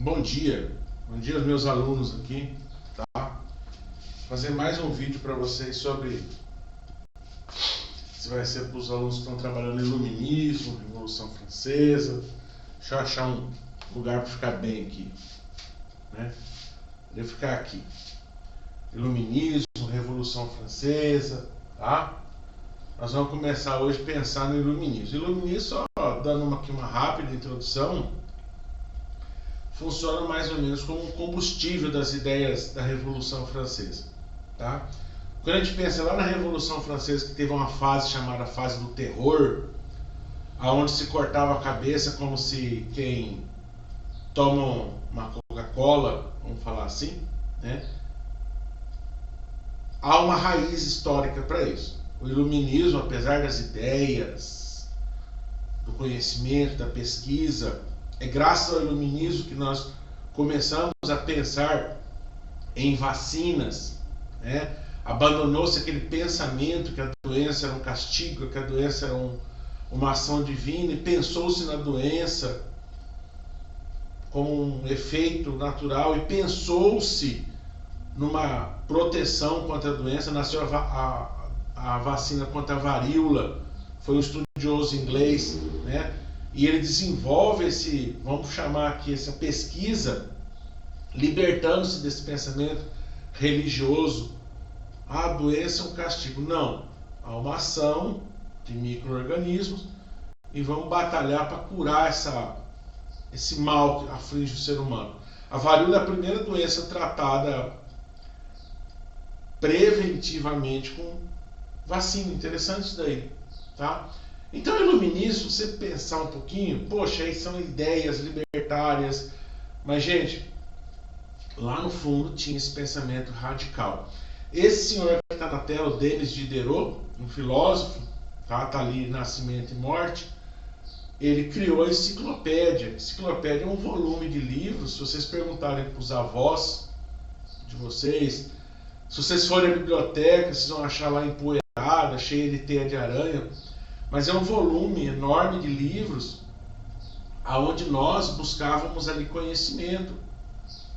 Bom dia aos meus alunos aqui, tá? Fazer mais um vídeo para vocês sobre, se vai ser para os alunos que estão trabalhando em Iluminismo, Revolução Francesa. Deixa eu achar um lugar para ficar bem aqui, né? Vou ficar aqui. Iluminismo, Revolução Francesa, tá? Nós vamos começar hoje pensando no Iluminismo. Iluminismo, só dando uma rápida introdução, funciona mais ou menos como um combustível das ideias da Revolução Francesa, tá? Quando a gente pensa lá na Revolução Francesa, que teve uma fase chamada fase do terror, aonde se cortava a cabeça como se quem toma uma Coca-Cola, vamos falar assim, né? Há uma raiz histórica para isso. O Iluminismo, apesar das ideias, do conhecimento, da pesquisa, é graças ao Iluminismo que nós começamos a pensar em vacinas, né? Abandonou-se aquele pensamento que a doença era um castigo, que a doença era uma ação divina, e pensou-se na doença como um efeito natural, e pensou-se numa proteção contra a doença. Nasceu a vacina contra a varíola, foi um estudioso inglês, né? E ele desenvolve vamos chamar aqui, essa pesquisa, libertando-se desse pensamento religioso. A doença é um castigo. Não, há uma ação de micro-organismos e vamos batalhar para curar esse mal que aflige o ser humano. A varíola é a primeira doença tratada preventivamente com vacina. Interessante isso daí, tá? Então, o Iluminismo, se você pensar um pouquinho, poxa, aí são ideias libertárias, mas, gente, lá no fundo tinha esse pensamento radical. Esse senhor que está na tela, o Denis Diderot, um filósofo, tá ali, Nascimento e Morte, ele criou a enciclopédia. A enciclopédia é um volume de livros. Se vocês perguntarem para os avós de vocês, se vocês forem à biblioteca, vocês vão achar lá empoeirada, cheia de teia de aranha. Mas é um volume enorme de livros aonde nós buscávamos ali conhecimento.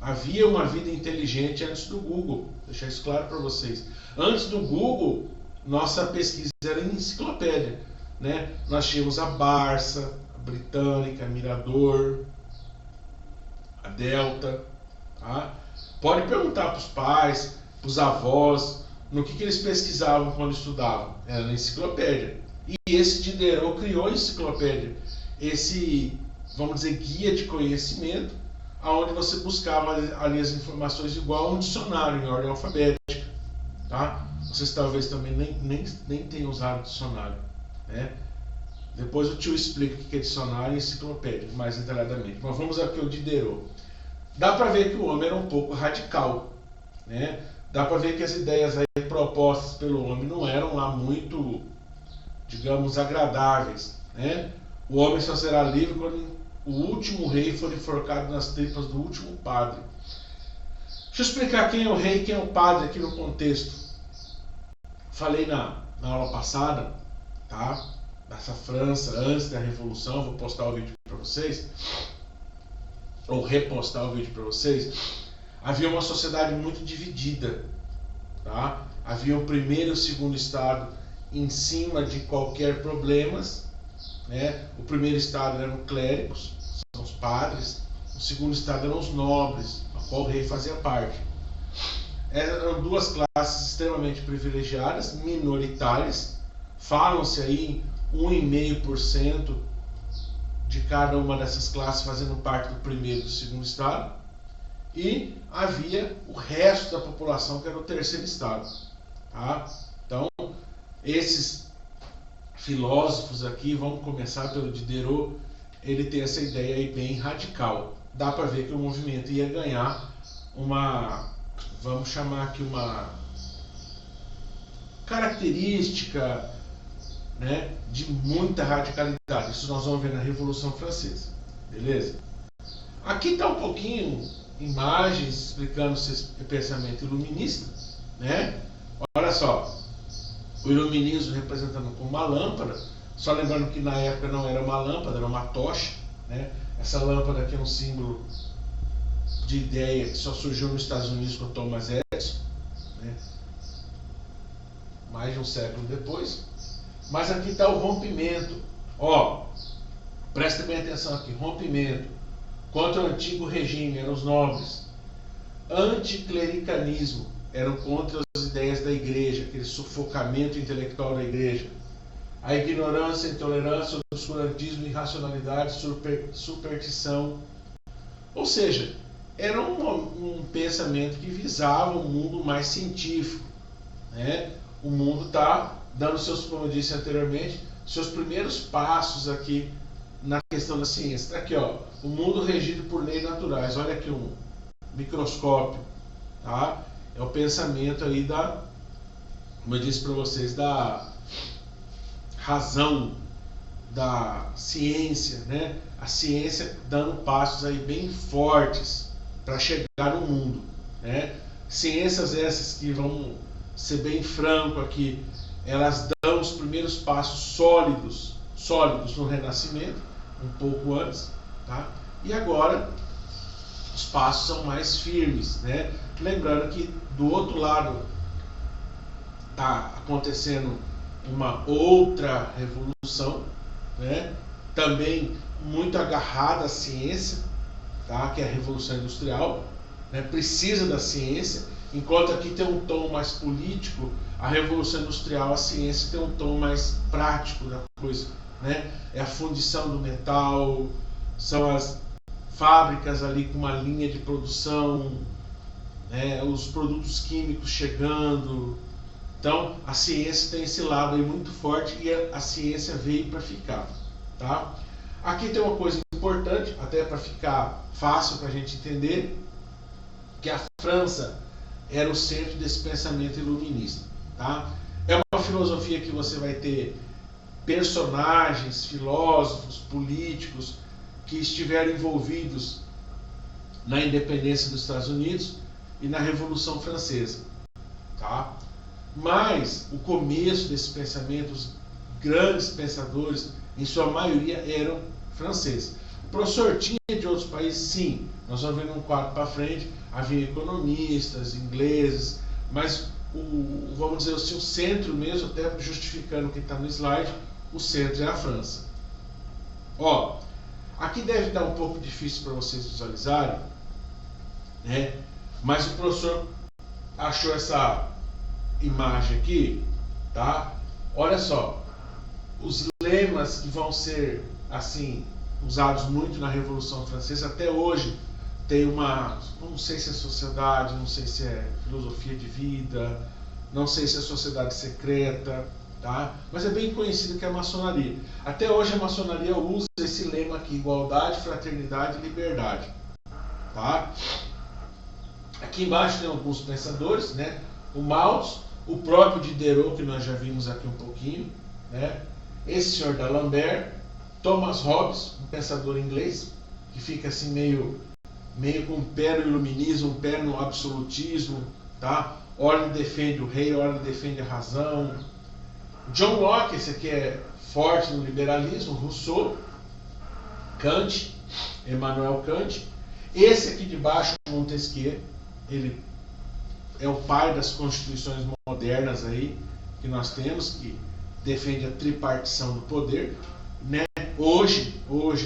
Havia uma vida inteligente antes do Google. Vou deixar isso claro para vocês. Antes do Google, nossa pesquisa era em enciclopédia, né? Nós tínhamos a Barça, a Britânica, a Mirador, a Delta, tá? Pode perguntar para os pais, para os avós, no que eles pesquisavam quando estudavam. Era na enciclopédia. E esse Diderot criou a enciclopédia, vamos dizer, guia de conhecimento, onde você buscava ali as informações igual a um dicionário, em ordem alfabética, tá? Vocês talvez também nem tenham usado dicionário, né? Depois o tio explica o que é dicionário e enciclopédia, mais detalhadamente. Mas vamos aqui ao Diderot. Dá para ver que o homem era um pouco radical, né? Dá para ver que as ideias aí propostas pelo homem não eram lá muito, digamos, agradáveis, né? O homem só será livre quando o último rei for enforcado nas tripas do último padre. Deixa eu explicar quem é o rei e quem é o padre aqui no contexto. Falei na aula passada, tá? Dessa França antes da Revolução. Vou postar o vídeo para vocês, ou repostar o vídeo para vocês. Havia uma sociedade muito dividida, tá? Havia o primeiro e o segundo estado em cima de qualquer problemas, né? O primeiro estado eram clérigos, são os padres. O segundo estado eram os nobres, a qual o rei fazia parte. Eram duas classes extremamente privilegiadas, minoritárias. Falam-se aí 1,5% de cada uma dessas classes fazendo parte do primeiro e do segundo estado. E havia o resto da população, que era o terceiro estado, tá? Então, esses filósofos aqui, vamos começar pelo Diderot, ele tem essa ideia aí bem radical. Dá para ver que o movimento ia ganhar vamos chamar aqui uma característica, né, de muita radicalidade. Isso nós vamos ver na Revolução Francesa, beleza? Aqui está um pouquinho imagens explicando esse pensamento iluminista, né? Olha só, o iluminismo representando com uma lâmpada, só lembrando que na época não era uma lâmpada, era uma tocha, né? Essa lâmpada aqui é um símbolo de ideia que só surgiu nos Estados Unidos com Thomas Edison, né? Mais de um século depois. Mas aqui está o rompimento. Ó, presta bem atenção aqui, rompimento contra o antigo regime, eram os nobres. Anticlericalismo, eram contra as ideias da igreja, aquele sufocamento intelectual da igreja. A ignorância, a intolerância, o obscurantismo, irracionalidade, superstição. Ou seja, era um pensamento que visava um mundo mais científico, né? O mundo está dando seus, como eu disse anteriormente, seus primeiros passos aqui na questão da ciência. Tá aqui, ó, o mundo regido por leis naturais. Olha aqui um microscópio, tá? É o pensamento aí da, como eu disse para vocês, da razão, da ciência, né? A ciência dando passos aí bem fortes para chegar no mundo, né? Ciências essas que, vão ser bem franco aqui, elas dão os primeiros passos sólidos no Renascimento, um pouco antes, tá? E agora os passos são mais firmes, né? Lembrando que do outro lado está acontecendo uma outra revolução, né? Também muito agarrada à ciência, tá? Que é a Revolução Industrial, né? Precisa da ciência, enquanto aqui tem um tom mais político, a Revolução Industrial, a ciência tem um tom mais prático da coisa, né? É a fundição do metal, são as fábricas ali com uma linha de produção, né? Os produtos químicos chegando. Então a ciência tem esse lado aí muito forte e a ciência veio para ficar, tá? Aqui tem uma coisa importante, até para ficar fácil para a gente entender, que a França era o centro desse pensamento iluminista, tá? É uma filosofia que você vai ter personagens, filósofos, políticos que estiveram envolvidos na independência dos Estados Unidos e na Revolução Francesa, tá? Mas o começo desse pensamento, os grandes pensadores, em sua maioria, eram franceses. O professor tinha de outros países, sim. Nós vamos ver um quadro para frente, havia economistas, ingleses, mas vamos dizer assim, o centro mesmo, até justificando o que está no slide, o centro é a França. Ó, aqui deve estar um pouco difícil para vocês visualizarem, né? Mas o professor achou essa imagem aqui, tá? Olha só, os lemas que vão ser assim usados muito na Revolução Francesa até hoje tem uma, não sei se é sociedade, não sei se é filosofia de vida, não sei se é sociedade secreta, tá? Mas é bem conhecido que é a maçonaria. Até hoje a maçonaria usa esse lema aqui: igualdade, fraternidade e liberdade, tá? Aqui embaixo tem alguns pensadores, né? O Malthus, o próprio Diderot, que nós já vimos aqui um pouquinho, né? Esse senhor d'Alembert, Thomas Hobbes, um pensador inglês, que fica assim meio com um pé no iluminismo, um pé no absolutismo, tá? Ordem defende o rei, ordem defende a razão. John Locke, esse aqui é forte no liberalismo, Rousseau, Kant, Emmanuel Kant. Esse aqui de baixo, Montesquieu, ele é o pai das constituições modernas aí que nós temos, que defende a tripartição do poder, né? Hoje,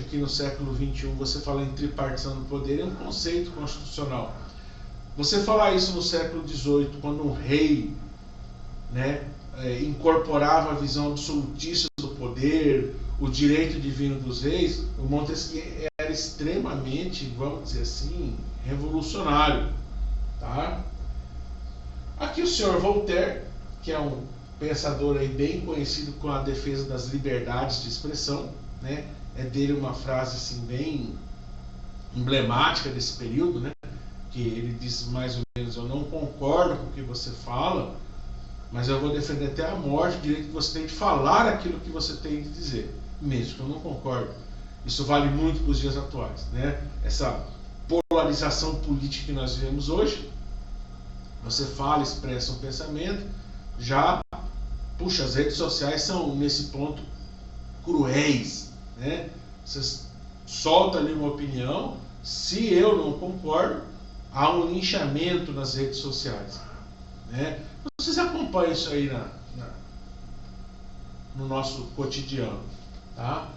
aqui no século XXI, você fala em tripartição do poder, é um conceito constitucional. Você falar isso no século XVIII, quando um rei, né, incorporava a visão absolutista do poder, o direito divino dos reis, o Montesquieu era extremamente, vamos dizer assim, revolucionário, tá? Aqui o senhor Voltaire, que é um pensador aí bem conhecido com a defesa das liberdades de expressão, né? É dele uma frase assim bem emblemática desse período, né? Que ele diz mais ou menos: eu não concordo com o que você fala, mas eu vou defender até a morte o direito que você tem de falar aquilo que você tem de dizer, mesmo que eu não concordo. Isso vale muito para os dias atuais, né? Essa polarização política que nós vivemos hoje, você fala, expressa um pensamento, já, puxa, as redes sociais são nesse ponto cruéis, né? Você solta ali uma opinião, Se eu não concordo, há um linchamento nas redes sociais, né? Vocês acompanham isso aí no nosso cotidiano, tá?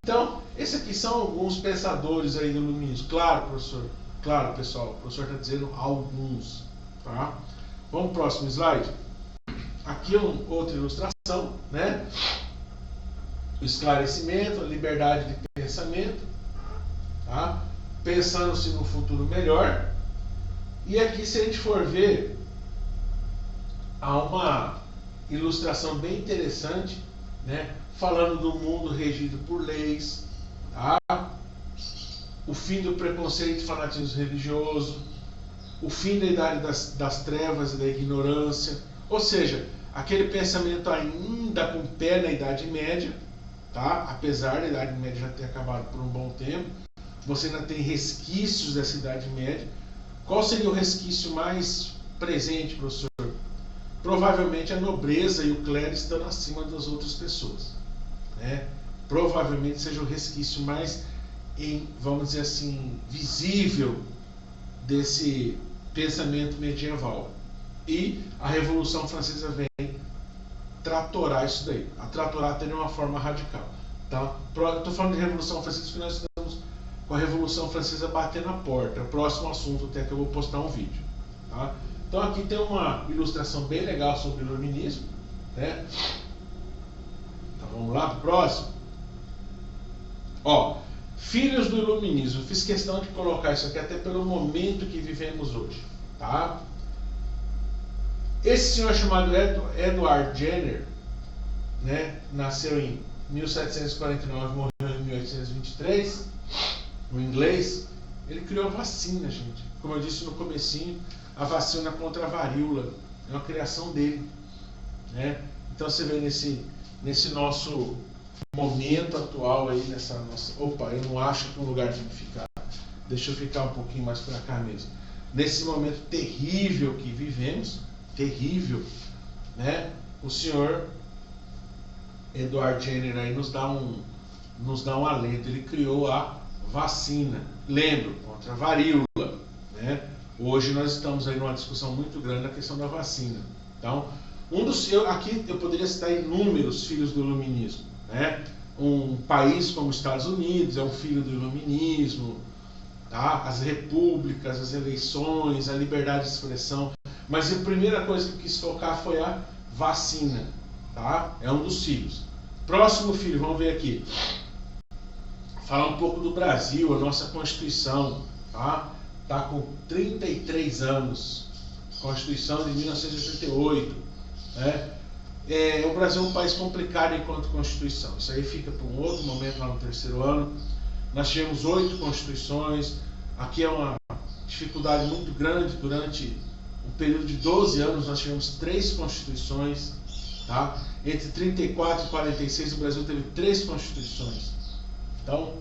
Então, esses aqui são alguns pensadores aí do iluminismo. Claro, professor, claro, pessoal, o professor está dizendo alguns, tá? Vamos pro próximo slide. Aqui outra ilustração, né? O esclarecimento, a liberdade de pensamento, tá? Pensando-se no futuro melhor. E aqui, se a gente for ver, há uma ilustração bem interessante, né? Falando do mundo regido por leis, tá? O fim do preconceito e fanatismo religioso, o fim da idade das trevas e da ignorância, ou seja, aquele pensamento ainda com pé na Idade Média, tá? Apesar da Idade Média já ter acabado por um bom tempo, você ainda tem resquícios dessa Idade Média. Qual seria o resquício mais presente, professor? Provavelmente a nobreza e o clero estando acima das outras pessoas, né? Provavelmente seja o resquício mais, vamos dizer assim, visível desse pensamento medieval. E a Revolução Francesa vem tratorar isso daí. A tratorar de uma forma radical, tá? Estou falando de Revolução Francesa porque nós estamos com a Revolução Francesa batendo na porta. É o próximo assunto até que eu vou postar um vídeo, tá? Então aqui tem uma ilustração bem legal sobre o iluminismo, né? Então vamos lá para o próximo. Ó, filhos do iluminismo. Fiz questão de colocar isso aqui até pelo momento que vivemos hoje, tá? Esse senhor chamado Edward Jenner, né, nasceu em 1749, morreu em 1823, um inglês. Ele criou a vacina, gente. Como eu disse no comecinho, a vacina contra a varíola é uma criação dele, né? Então você vê nesse nosso momento atual aí, nessa nossa... Opa, eu não acho que um lugar tem que ficar. Deixa eu ficar um pouquinho mais para cá mesmo. Nesse momento terrível que vivemos, terrível, né? O senhor Edward Jenner aí nos dá um alento. Ele criou a vacina, lembro, contra a varíola, né? Hoje nós estamos aí numa discussão muito grande na questão da vacina. Então, aqui eu poderia citar inúmeros filhos do iluminismo, né? Um país como os Estados Unidos é um filho do iluminismo, tá? As repúblicas, as eleições, a liberdade de expressão. Mas a primeira coisa que eu quis focar foi a vacina, tá? É um dos filhos. Próximo filho, vamos ver aqui. Falar um pouco do Brasil, a nossa Constituição, tá? Tá com 33 anos. Constituição de 1988, né? O Brasil é um país complicado enquanto Constituição. Isso aí fica para um outro momento lá no terceiro ano. Nós tivemos 8 constituições. Aqui é uma dificuldade muito grande. Durante um período de 12 anos nós tivemos 3 constituições, tá? Entre 34 e 46 o Brasil teve 3 constituições. Então,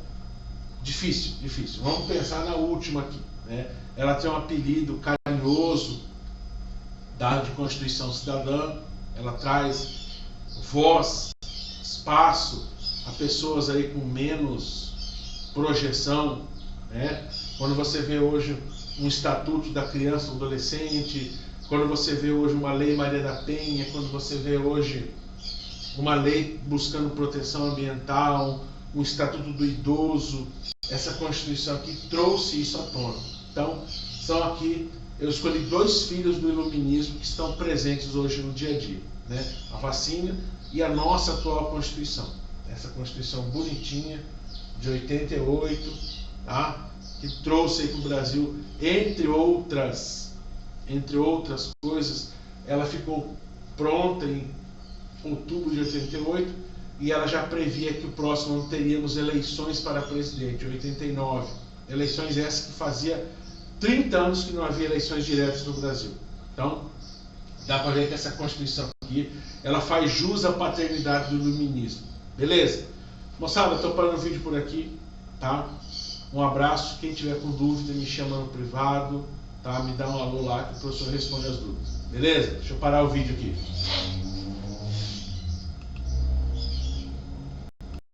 difícil. Vamos pensar na última aqui, né? Ela tem um apelido carinhoso dado de Constituição Cidadã. Ela traz voz, espaço a pessoas aí com menos projeção, né? Quando você vê hoje um estatuto da criança e do adolescente, quando você vê hoje uma lei Maria da Penha, quando você vê hoje uma lei buscando proteção ambiental, um estatuto do idoso, essa Constituição aqui trouxe isso à tona. Então, são aqui, eu escolhi 2 filhos do iluminismo que estão presentes hoje no dia a dia, né? A vacina e a nossa atual Constituição. Essa Constituição bonitinha, de 88, tá? Que trouxe aí para o Brasil, entre outras coisas, ela ficou pronta em outubro de 88 e ela já previa que o próximo ano teríamos eleições para presidente, 89. Eleições essas que fazia 30 anos que não havia eleições diretas no Brasil. Então, dá para ver que essa Constituição aqui, ela faz jus à paternidade do iluminismo. Beleza? Moçada, estou parando o vídeo por aqui, tá? Um abraço. Quem tiver com dúvida, me chama no privado, tá? Me dá um alô lá que o professor responde as dúvidas. Beleza? Deixa eu parar o vídeo aqui.